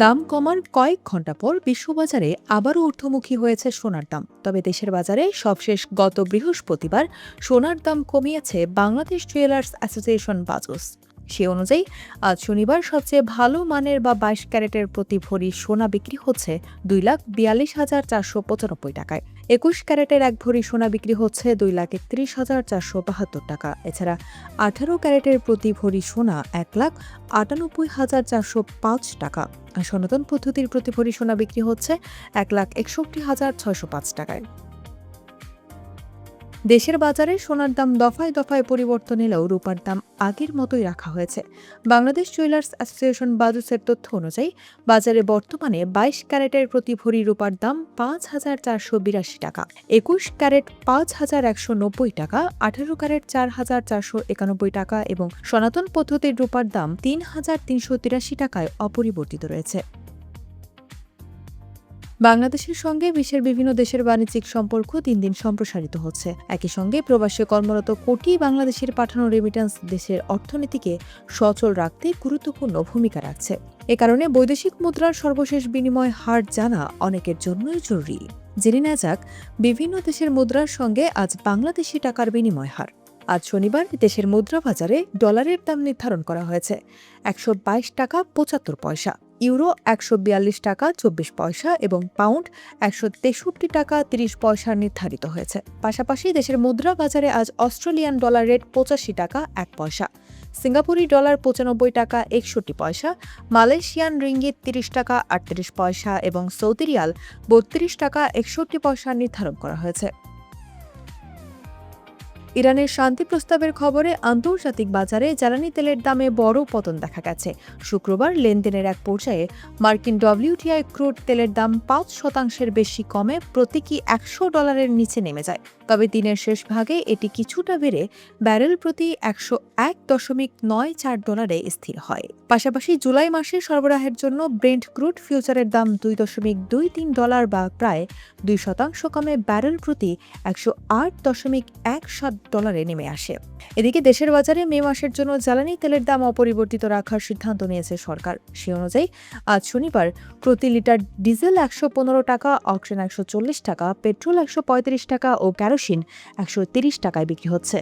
দাম কমার কয়েক ঘন্টা পর বিশ্ববাজারে আবারও ঊর্ধ্বমুখী হয়েছে সোনার দাম। তবে দেশের বাজারে সবশেষ গত বৃহস্পতিবার সোনার দাম কমিয়েছে বাংলাদেশ জুয়েলার্স অ্যাসোসিয়েশন বাজুস। সে অনুযায়ী আজ শনিবার সবচেয়ে ভালো মানের বা ২২ ক্যারেটের প্রতি ভরি সোনা বিক্রি হচ্ছে ২,৪২,৪৯৫ টাকায়। ২১ ক্যারেটের এক ভরি সোনা বিক্রি হচ্ছে ২,৩১,৪৭২ টাকা। এছাড়া ১৮ ক্যারেটের প্রতি ভরি সোনা ১,৯৮,৪০৫ টাকা। আর সনাতন পদ্ধতির প্রতি ভরি সোনা বিক্রি হচ্ছে ১,৬১,৬০৫ টাকায়। দেশের বাজারে সোনার দাম দফায় দফায় পরিবর্তন এলেও রূপার দাম আগের মতোই রাখা হয়েছে। বাংলাদেশ জুয়েলার্স অ্যাসোসিয়েশন বাজুসের তথ্য অনুযায়ী বাজারে বর্তমানে ২২ ক্যারেটের প্রতি ভরি রূপার দাম ৫,৪৮২ টাকা, ২১ ক্যারেট ৫,১৯০ টাকা, ১৮ ক্যারেট ৪,৪৯১ টাকা এবং সনাতন পদ্ধতির রূপার দাম ৩,৩৮৩ টাকায় অপরিবর্তিত রয়েছে। বাংলাদেশের সঙ্গে বিশ্বের বিভিন্ন দেশের বাণিজ্যিক সম্পর্ক দিন দিন সম্প্রসারিত হচ্ছে। একই সঙ্গে প্রবাসে কর্মরত কোটি বাংলাদেশের পাঠানো রেমিট্যান্স দেশের অর্থনীতিকে সচল রাখতে গুরুত্বপূর্ণ ভূমিকা রাখছে। এ কারণে বৈদেশিক মুদ্রার সর্বশেষ বিনিময় হার জানা অনেকের জন্যই জরুরি। জেনে নেওয়া যাক বিভিন্ন দেশের মুদ্রার সঙ্গে আজ বাংলাদেশি টাকার বিনিময় হার। আজ শনিবার দেশের মুদ্রা বাজারে ডলারের দাম নির্ধারণ করা হয়েছে ১২২ টাকা ৭৫ পয়সা, ইউরো ১৪২ টাকা ২৪ পয়সা এবং পাউন্ড ১৬৩ টাকা ৩০ পয়সা নির্ধারিত হয়েছে। পাশাপাশি দেশের মুদ্রা বাজারে আজ অস্ট্রেলিয়ান ডলার রেট ৮৫ টাকা ১ পয়সা, সিঙ্গাপুরি ডলার ৯৫ টাকা ৬১ পয়সা, মালয়েশিয়ান রিঙ্গিত ৩০ টাকা ৩৮ পয়সা এবং সৌদি রিয়াল ৩২ টাকা ৬১ পয়সা নির্ধারণ করা হয়েছে। ইরানের শান্তি প্রস্তাবের খবরে আন্তর্জাতিক বাজারে জ্বালানি তেলের দামে বড় পতন দেখা গেছে। শুক্রবার লেনদেনের এক পর্যায়ে মার্কিন ডব্লিউটিআই ক্রুড তেলের দাম ৫% বেশি কমে প্রতীকী $১০০ নিচে নেমে যায়। তবে দিনের শেষ ভাগে এটি কিছুটা বেড়ে ব্যারেল প্রতি $১০১.৯৪ স্থির হয়। পাশাপাশি জুলাই মাসে সরবরাহের জন্য ব্রেন্ট ক্রুড ফিউচারের দাম $২.২৩ বা প্রায় ২% কমে ব্যারেল প্রতি $১০৮.১৭ নেমে আসে। এদিকে দেশের বাজারে মে মাসের জন্য জ্বালানি তেলের দাম অপরিবর্তিত রাখার সিদ্ধান্ত নিয়েছে সরকার। সে অনুযায়ী আজ শনিবার প্রতি লিটার ডিজেল ১১৫ টাকা, অক্সিজেন ১৪০ টাকা, পেট্রোল ১৩৫ টাকা ও কেরোসিন ১৩০ টাকায় বিক্রি হচ্ছে।